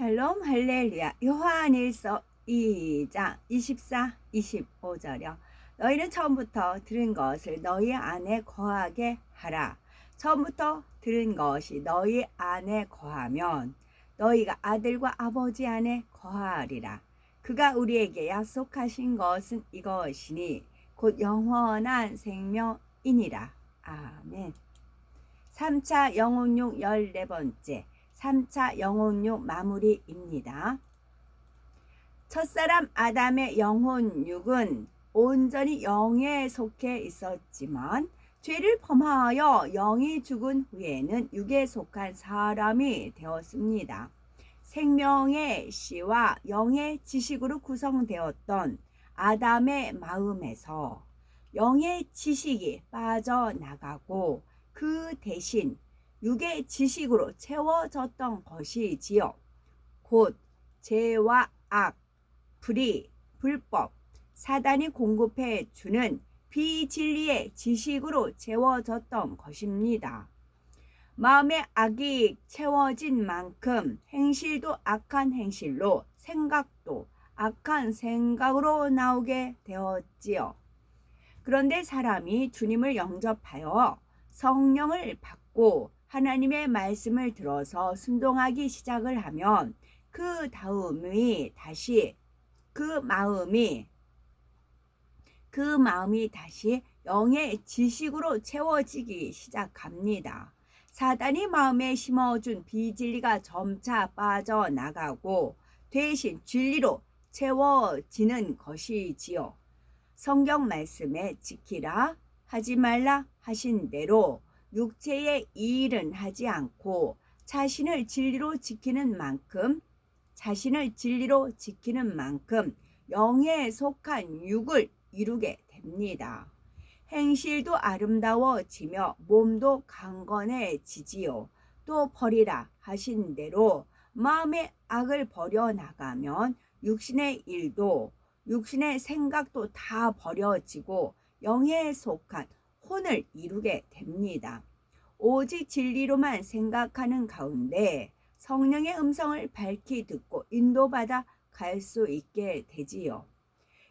샬롬 할렐루야. 요한일서 2장 24, 25절이요. 너희는 처음부터 들은 것을 너희 안에 거하게 하라. 처음부터 들은 것이 너희 안에 거하면 너희가 아들과 아버지 안에 거하리라. 그가 우리에게 약속하신 것은 이것이니 곧 영원한 생명이니라. 아멘. 3차 영혼육 14번째 3차 영혼육 마무리입니다. 첫사람 아담의 영혼육은 온전히 영에 속해 있었지만 죄를 범하여 영이 죽은 후에는 육에 속한 사람이 되었습니다. 생명의 씨와 영의 지식으로 구성되었던 아담의 마음에서 영의 지식이 빠져나가고 그 대신 육의 지식으로 채워졌던 것이지요. 곧 죄와 악, 불의, 불법, 사단이 공급해 주는 비진리의 지식으로 채워졌던 것입니다. 마음의 악이 채워진 만큼 행실도 악한 행실로, 생각도 악한 생각으로 나오게 되었지요. 그런데 사람이 주님을 영접하여 성령을 받고 하나님의 말씀을 들어서 순종하기 시작을 하면 그 마음이 다시 영의 지식으로 채워지기 시작합니다. 사단이 마음에 심어준 비진리가 점차 빠져나가고 대신 진리로 채워지는 것이지요. 성경 말씀에 지키라 하지 말라 하신 대로 육체의 일은 하지 않고 자신을 진리로 지키는 만큼 영에 속한 육을 이루게 됩니다. 행실도 아름다워지며 몸도 강건해지지요. 또 버리라 하신 대로 마음의 악을 버려나가면 육신의 일도 육신의 생각도 다 버려지고 영에 속한 혼을 이루게 됩니다. 오직 진리로만 생각하는 가운데 성령의 음성을 밝히 듣고 인도받아 갈 수 있게 되지요.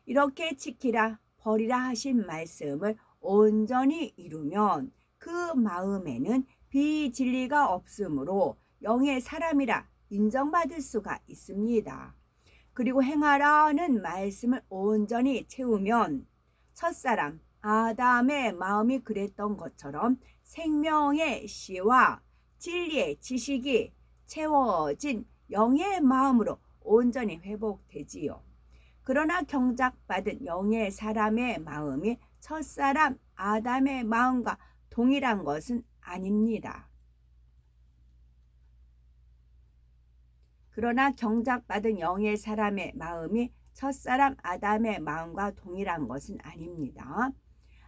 이렇게 지키라 버리라 하신 말씀을 온전히 이루면 그 마음에는 비진리가 없으므로 영의 사람이라 인정받을 수가 있습니다. 그리고 행하라는 말씀을 온전히 채우면 첫사람 아담의 마음이 그랬던 것처럼 생명의 씨와 진리의 지식이 채워진 영의 마음으로 온전히 회복되지요. 그러나 경작받은 영의 사람의 마음이 첫사람 아담의 마음과 동일한 것은 아닙니다. 그러나 경작받은 영의 사람의 마음이 첫사람 아담의 마음과 동일한 것은 아닙니다.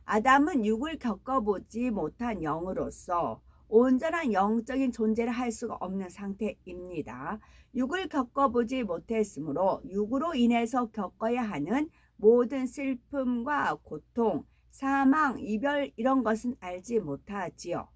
아담은 육을 겪어보지 못한 영으로서 온전한 영적인 존재를 할 수가 없는 상태입니다. 육을 겪어보지 못했으므로 육으로 인해서 겪어야 하는 모든 슬픔과 고통, 사망, 이별 이런 것은 알지 못하지요.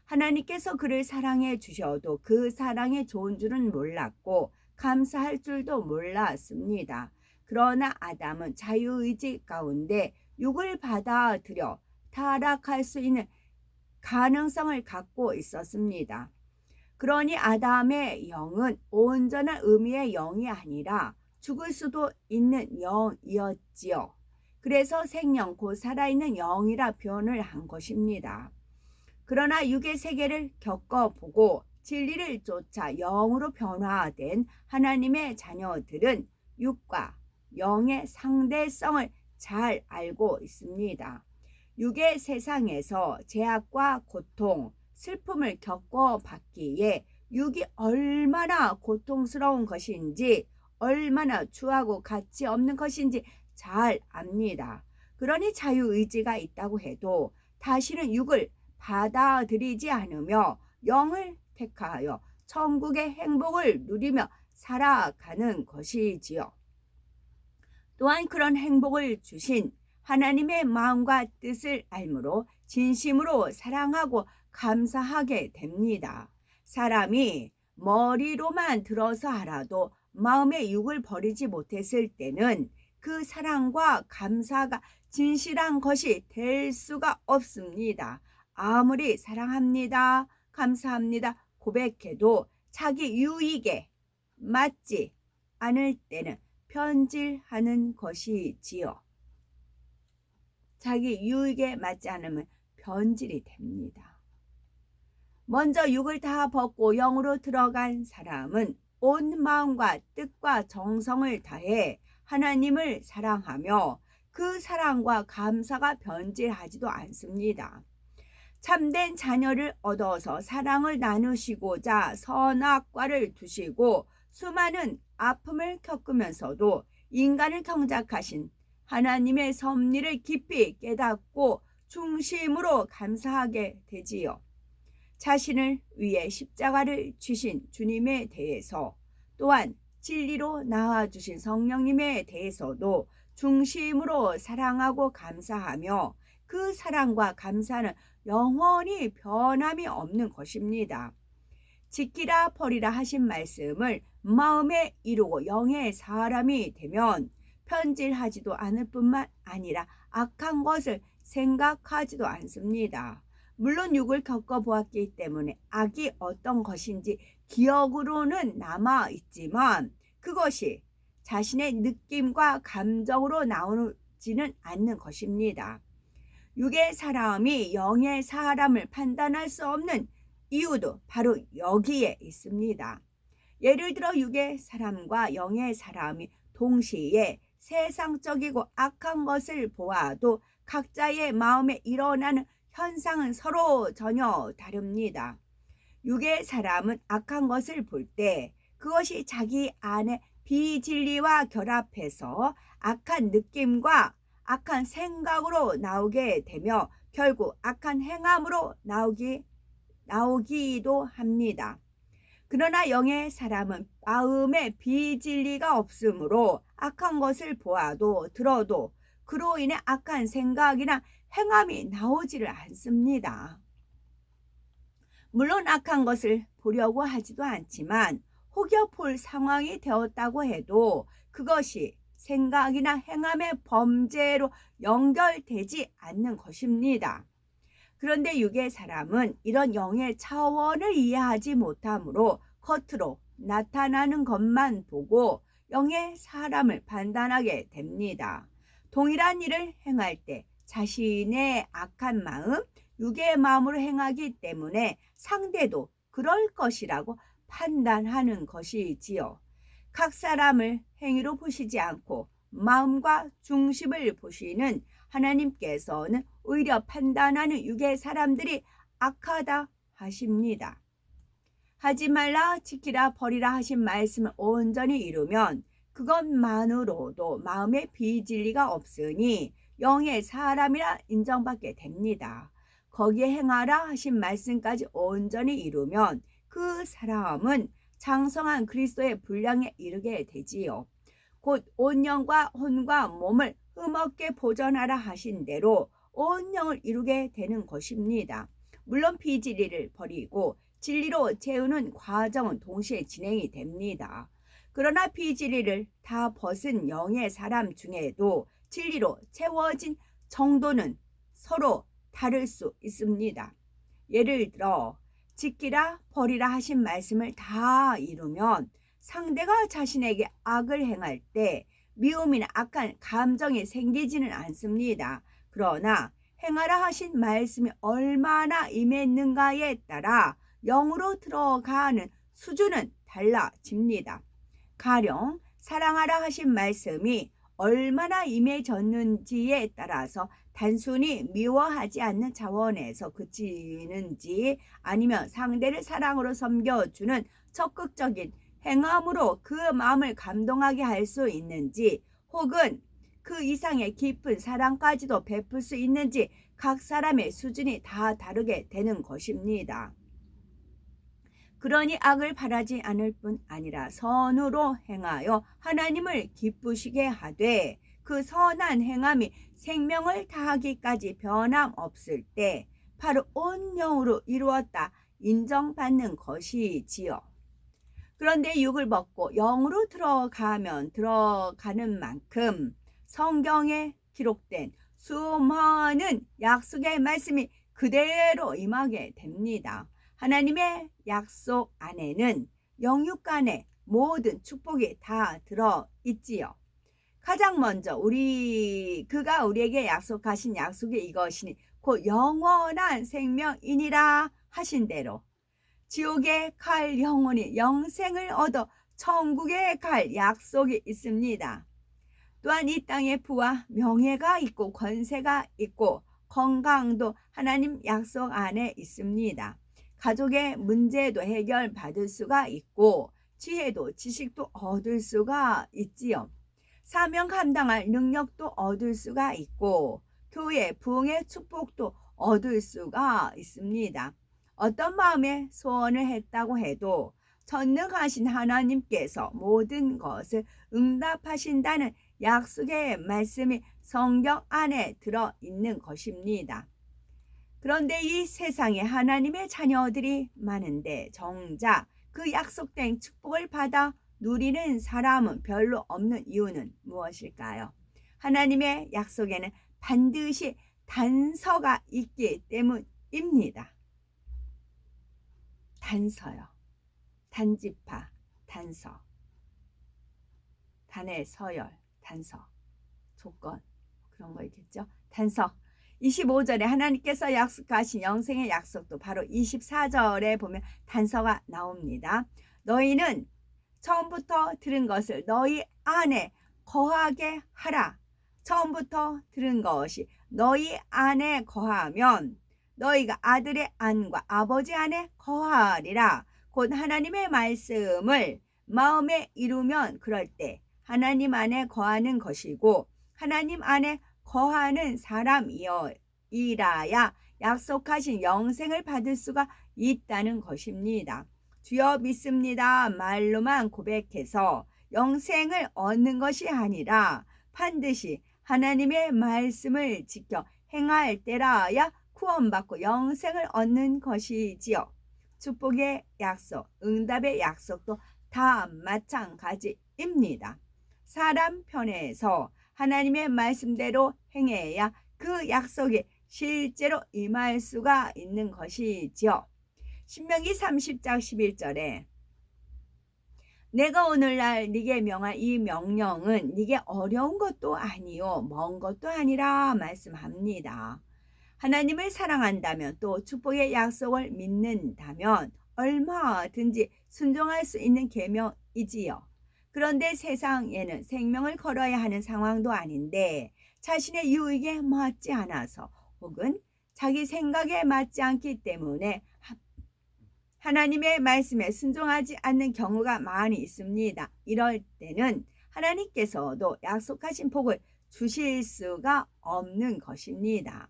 하나님께서 그를 사랑해 주셔도 그 사랑이 좋은 줄은 몰랐고 감사할 줄도 몰랐습니다. 그러나 아담은 자유의지 가운데 육을 받아들여 타락할 수 있는 가능성을 갖고 있었습니다. 그러니 아담의 영은 온전한 의미의 영이 아니라 죽을 수도 있는 영이었지요. 그래서 생명 곧 살아있는 영이라 표현을 한 것입니다. 그러나 육의 세계를 겪어보고 진리를 쫓아 영으로 변화된 하나님의 자녀들은 육과 영의 상대성을 잘 알고 있습니다. 육의 세상에서 제약과 고통, 슬픔을 겪어봤기에 육이 얼마나 고통스러운 것인지, 얼마나 추하고 가치 없는 것인지 잘 압니다. 그러니 자유의지가 있다고 해도 다시는 육을 받아들이지 않으며 영을 택하여 천국의 행복을 누리며 살아가는 것이지요. 또한 그런 행복을 주신 하나님의 마음과 뜻을 알므로 진심으로 사랑하고 감사하게 됩니다. 사람이 머리로만 들어서 알아도 마음의 육을 버리지 못했을 때는 그 사랑과 감사가 진실한 것이 될 수가 없습니다. 아무리 사랑합니다, 감사합니다 고백해도 자기 유익에 맞지 않을 때는 변질하는 것이지요. 자기 유익에 맞지 않으면 변질이 됩니다. 먼저 육을 다 벗고 영으로 들어간 사람은 온 마음과 뜻과 정성을 다해 하나님을 사랑하며 그 사랑과 감사가 변질하지도 않습니다. 참된 자녀를 얻어서 사랑을 나누시고자 선악과를 두시고 수많은 아픔을 겪으면서도 인간을 경작하신 하나님의 섭리를 깊이 깨닫고 중심으로 감사하게 되지요. 자신을 위해 십자가를 지신 주님에 대해서, 또한 진리로 낳아주신 성령님에 대해서도 중심으로 사랑하고 감사하며 그 사랑과 감사는 영원히 변함이 없는 것입니다. 지키라 버리라 하신 말씀을 마음에 이루고 영의 사람이 되면 편질하지도 않을 뿐만 아니라 악한 것을 생각하지도 않습니다. 물론 육을 겪어보았기 때문에 악이 어떤 것인지 기억으로는 남아있지만 그것이 자신의 느낌과 감정으로 나오지는 않는 것입니다. 육의 사람이 영의 사람을 판단할 수 없는 이유도 바로 여기에 있습니다. 예를 들어 육의 사람과 영의 사람이 동시에 세상적이고 악한 것을 보아도 각자의 마음에 일어나는 현상은 서로 전혀 다릅니다. 육의 사람은 악한 것을 볼 때 그것이 자기 안에 비진리와 결합해서 악한 느낌과 악한 생각으로 나오게 되며 결국 악한 행함으로 나오기도 합니다. 그러나 영의 사람은 마음에 비진리가 없으므로 악한 것을 보아도 들어도 그로 인해 악한 생각이나 행함이 나오지를 않습니다. 물론 악한 것을 보려고 하지도 않지만 혹여 볼 상황이 되었다고 해도 그것이 생각이나 행함의 범죄로 연결되지 않는 것입니다. 그런데 육의 사람은 이런 영의 차원을 이해하지 못하므로 겉으로 나타나는 것만 보고 영의 사람을 판단하게 됩니다. 동일한 일을 행할 때 자신의 악한 마음, 육의 마음으로 행하기 때문에 상대도 그럴 것이라고 판단하는 것이지요. 각 사람을 행위로 보시지 않고 마음과 중심을 보시는 하나님께서는 오히려 판단하는 육의 사람들이 악하다 하십니다. 하지 말라 지키라 버리라 하신 말씀을 온전히 이루면 그것만으로도 마음에 비진리가 없으니 영의 사람이라 인정받게 됩니다. 거기에 행하라 하신 말씀까지 온전히 이루면 그 사람은 장성한 그리스도의 분량에 이르게 되지요. 곧 온 영과 혼과 몸을 흠없게 보존하라 하신 대로 온 영을 이루게 되는 것입니다. 물론 비진리를 버리고 진리로 채우는 과정은 동시에 진행이 됩니다. 그러나 비진리를 다 벗은 영의 사람 중에도 진리로 채워진 정도는 서로 다를 수 있습니다. 예를 들어 지키라 버리라 하신 말씀을 다 이루면 상대가 자신에게 악을 행할 때 미움이나 악한 감정이 생기지는 않습니다. 그러나 행하라 하신 말씀이 얼마나 임했는가에 따라 영으로 들어가는 수준은 달라집니다. 가령 사랑하라 하신 말씀이 얼마나 임해졌는지에 따라서 단순히 미워하지 않는 차원에서 그치는지 아니면 상대를 사랑으로 섬겨주는 적극적인 행함으로 그 마음을 감동하게 할 수 있는지 혹은 그 이상의 깊은 사랑까지도 베풀 수 있는지 각 사람의 수준이 다 다르게 되는 것입니다. 그러니 악을 바라지 않을 뿐 아니라 선으로 행하여 하나님을 기쁘시게 하되 그 선한 행함이 생명을 다하기까지 변함없을 때 바로 온 영으로 이루었다 인정받는 것이지요. 그런데 육을 벗고 영으로 들어가는 만큼 성경에 기록된 수많은 약속의 말씀이 그대로 임하게 됩니다. 하나님의 약속 안에는 영육 간의 모든 축복이 다 들어 있지요. 가장 먼저 그가 우리에게 약속하신 약속이 이것이니 곧 영원한 생명이니라 하신 대로 지옥에 갈 영혼이 영생을 얻어 천국에 갈 약속이 있습니다. 또한 이 땅에 부와 명예가 있고 권세가 있고 건강도 하나님 약속 안에 있습니다. 가족의 문제도 해결받을 수가 있고 지혜도 지식도 얻을 수가 있지요. 사명 감당할 능력도 얻을 수가 있고 교회 부흥의 축복도 얻을 수가 있습니다. 어떤 마음의 소원을 했다고 해도 전능하신 하나님께서 모든 것을 응답하신다는 약속의 말씀이 성경 안에 들어있는 것입니다. 그런데 이 세상에 하나님의 자녀들이 많은데 정작 그 약속된 축복을 받아 누리는 사람은 별로 없는 이유는 무엇일까요? 하나님의 약속에는 반드시 단서가 있기 때문입니다. 단서요. 단지파, 단서. 단의 서열, 단서. 조건, 그런 거 있겠죠? 단서. 25절에 하나님께서 약속하신 영생의 약속도 바로 24절에 보면 단서가 나옵니다. 너희는 처음부터 들은 것을 너희 안에 거하게 하라. 처음부터 들은 것이 너희 안에 거하면 너희가 아들의 안과 아버지 안에 거하리라. 곧 하나님의 말씀을 마음에 이루면 그럴 때 하나님 안에 거하는 것이고 하나님 안에 거하는 사람이어야 약속하신 영생을 받을 수가 있다는 것입니다. 주여 믿습니다. 말로만 고백해서 영생을 얻는 것이 아니라 반드시 하나님의 말씀을 지켜 행할 때라야 구원받고 영생을 얻는 것이지요. 축복의 약속, 응답의 약속도 다 마찬가지입니다. 사람 편에서 하나님의 말씀대로 행해야 그 약속이 실제로 임할 수가 있는 것이지요. 신명기 30장 11절에 내가 오늘날 네게 명한 이 명령은 네게 어려운 것도 아니요 먼 것도 아니라 말씀합니다. 하나님을 사랑한다면 또 축복의 약속을 믿는다면 얼마든지 순종할 수 있는 계명이지요. 그런데 세상에는 생명을 걸어야 하는 상황도 아닌데 자신의 유익에 맞지 않아서 혹은 자기 생각에 맞지 않기 때문에 하나님의 말씀에 순종하지 않는 경우가 많이 있습니다. 이럴 때는 하나님께서도 약속하신 복을 주실 수가 없는 것입니다.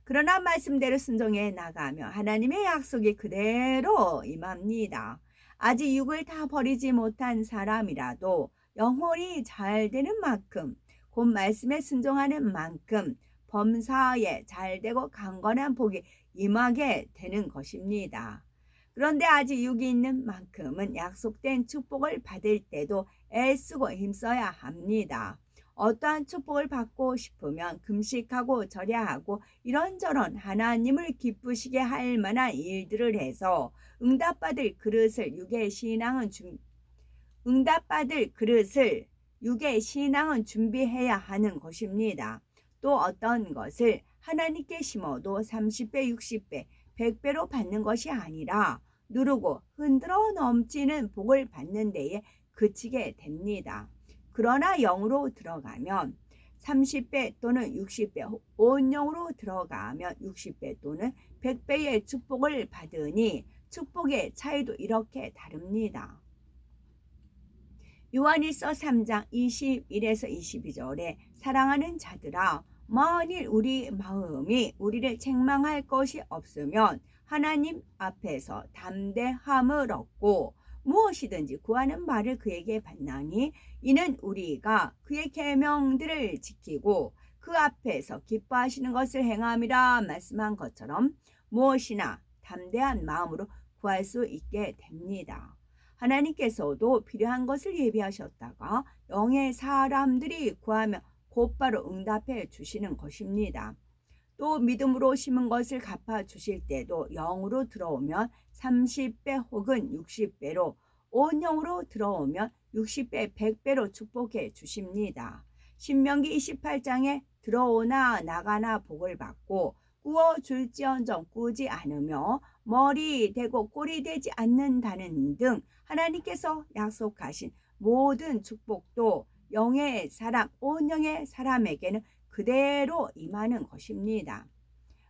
그러나 말씀대로 순종해 나가며 하나님의 약속이 그대로 임합니다. 아직 육을 다 버리지 못한 사람이라도 영혼이 잘 되는 만큼 곧 말씀에 순종하는 만큼 범사에 잘 되고 강건한 복이 임하게 되는 것입니다. 그런데 아직 육이 있는 만큼은 약속된 축복을 받을 때도 애쓰고 힘써야 합니다. 어떠한 축복을 받고 싶으면 금식하고 절야하고 이런저런 하나님을 기쁘시게 할 만한 일들을 해서 응답받을 그릇을 육의 신앙은 준비해야 하는 것입니다. 또 어떤 것을 하나님께 심어도 30배, 60배, 100배로 받는 것이 아니라 누르고 흔들어 넘치는 복을 받는 데에 그치게 됩니다. 그러나 영으로 들어가면 30배 또는 60배, 온 영으로 들어가면 60배 또는 100배의 축복을 받으니 축복의 차이도 이렇게 다릅니다. 요한일서 3장 21에서 22절에 사랑하는 자들아 만일 우리 마음이 우리를 책망할 것이 없으면 하나님 앞에서 담대함을 얻고 무엇이든지 구하는 말을 그에게 받나니 이는 우리가 그의 계명들을 지키고 그 앞에서 기뻐하시는 것을 행함이라 말씀한 것처럼 무엇이나 담대한 마음으로 구할 수 있게 됩니다. 하나님께서도 필요한 것을 예비하셨다가 영의 사람들이 구하면 곧바로 응답해 주시는 것입니다. 또 믿음으로 심은 것을 갚아 주실 때도 영으로 들어오면 30배 혹은 60배로, 온 영으로 들어오면 60배, 100배로 축복해 주십니다. 신명기 28장에 들어오나 나가나 복을 받고 꾸어줄지언정 꾸지 않으며 머리 되고 꼴이 되지 않는다는 등 하나님께서 약속하신 모든 축복도 영의 사람, 온 영의 사람에게는 그대로 임하는 것입니다.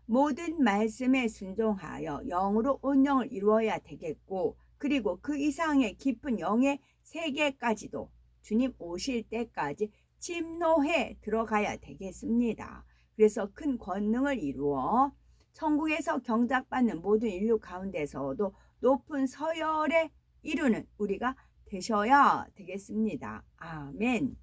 모든 말씀에 순종하여 영으로 온 영을 이루어야 되겠고, 그리고 그 이상의 깊은 영의 세계까지도 주님 오실 때까지 침노해 들어가야 되겠습니다. 그래서 큰 권능을 이루어 천국에서 경작받는 모든 인류 가운데서도 높은 서열에 이루는 우리가 되셔야 되겠습니다. 아멘.